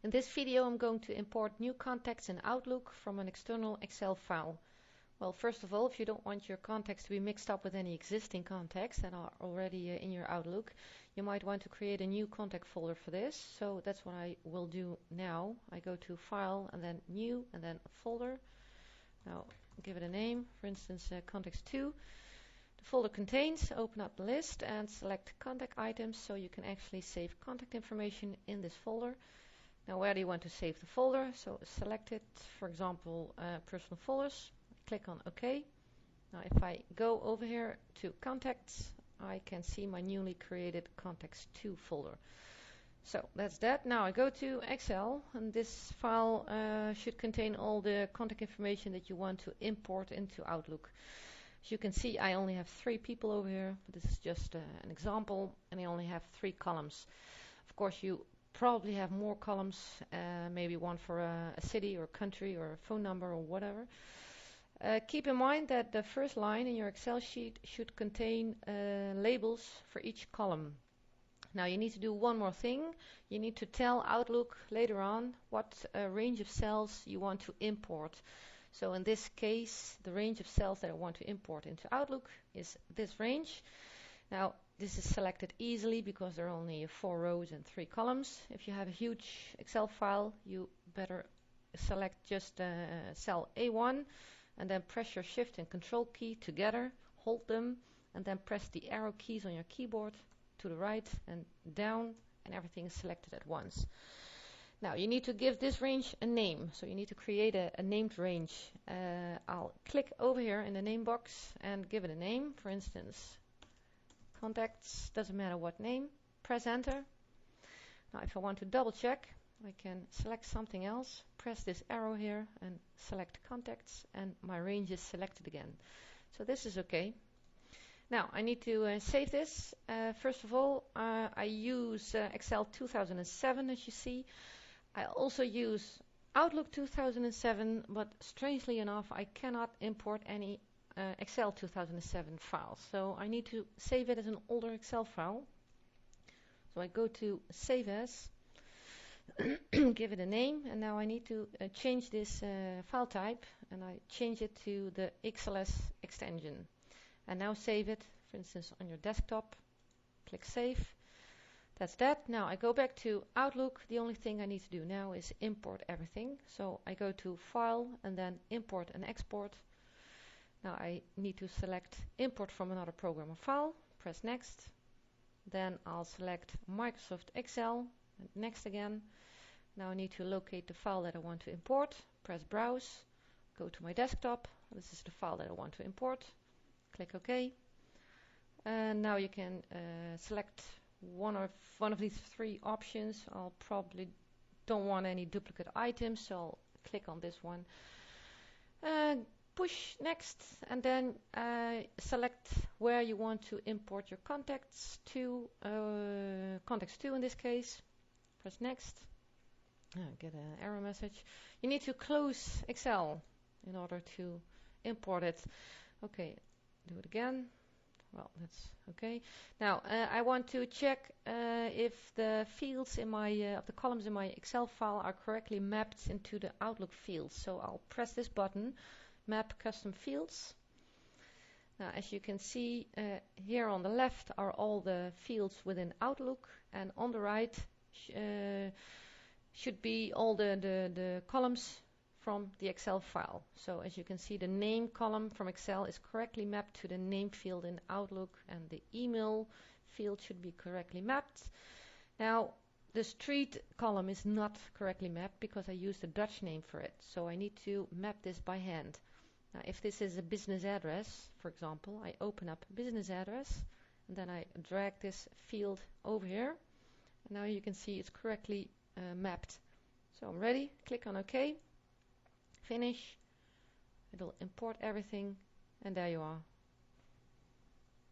In this video I'm going to import new contacts in Outlook from an external Excel file. Well, first of all, if you don't want your contacts to be mixed up with any existing contacts that are already in your Outlook, you might want to create a new contact folder for this. So that's what I will do now. I go to File and then New and then Folder. Now give it a name, for instance Contacts 2. The folder contains, open up the list and select contact items so you can actually save contact information in this folder. Now where do you want to save the folder? So select it, for example, personal folders. Click on OK. Now if I go over here to contacts, I can see my newly created contacts 2 folder. So that's that. Now I go to Excel and this file should contain all the contact information that you want to import into Outlook. As you can see, I only have 3 people over here. This is just an example, and I only have 3 columns. Of course, you probably have more columns, maybe one for a city or country or a phone number or whatever. Keep in mind that the first line in your Excel sheet should contain labels for each column. Now you need to do one more thing. You need to tell Outlook later on what range of cells you want to import. So in this case, the range of cells that I want to import into Outlook is this range. Now this is selected easily because there are only 4 rows and 3 columns. If you have a huge Excel file, you better select just cell A1 and then press your Shift and Control key together, hold them, and then press the arrow keys on your keyboard to the right and down, and everything is selected at once. Now you need to give this range a name, so you need to create a named range. I'll click over here in the name box and give it a name, for instance contacts, doesn't matter what name, press enter. Now if I want to double check, I can select something else, press this arrow here and select contacts, and my range is selected again. So this is okay. Now I need to save this. First of all, I use Excel 2007, as you see. I also use Outlook 2007, but strangely enough I cannot import any Excel 2007 files. So I need to save it as an older Excel file. So I go to Save As, give it a name, and now I need to change this file type, and I change it to the XLS extension. And now save it, for instance, on your desktop. Click Save. That's that. Now I go back to Outlook. The only thing I need to do now is import everything. So I go to File and then Import and Export. Now I need to select Import from another program or file. Press Next. Then I'll select Microsoft Excel. And Next again. Now I need to locate the file that I want to import. Press Browse. Go to my desktop. This is the file that I want to import. Click OK. And now you can select one of these 3 options. I'll probably don't want any duplicate items, so I'll click on this one. Push Next, and then select where you want to import your contacts to. Contacts 2 in this case. Press Next. Get an error message. You need to close Excel in order to import it. Okay, do it again. Well, that's okay. Now I want to check if the fields in my of the columns in my Excel file are correctly mapped into the Outlook fields. So I'll press this button, Map Custom Fields. Now as you can see here on the left are all the fields within Outlook, and on the right should be all the columns from the Excel file. So as you can see, the name column from Excel is correctly mapped to the name field in Outlook, and the email field should be correctly mapped. Now the street column is not correctly mapped because I used a Dutch name for it, so I need to map this by hand. Now if this is a business address, for example, I open up business address and then I drag this field over here, and now you can see it's correctly mapped. So I'm ready. Click on OK. Finish. It'll import everything, and there you are.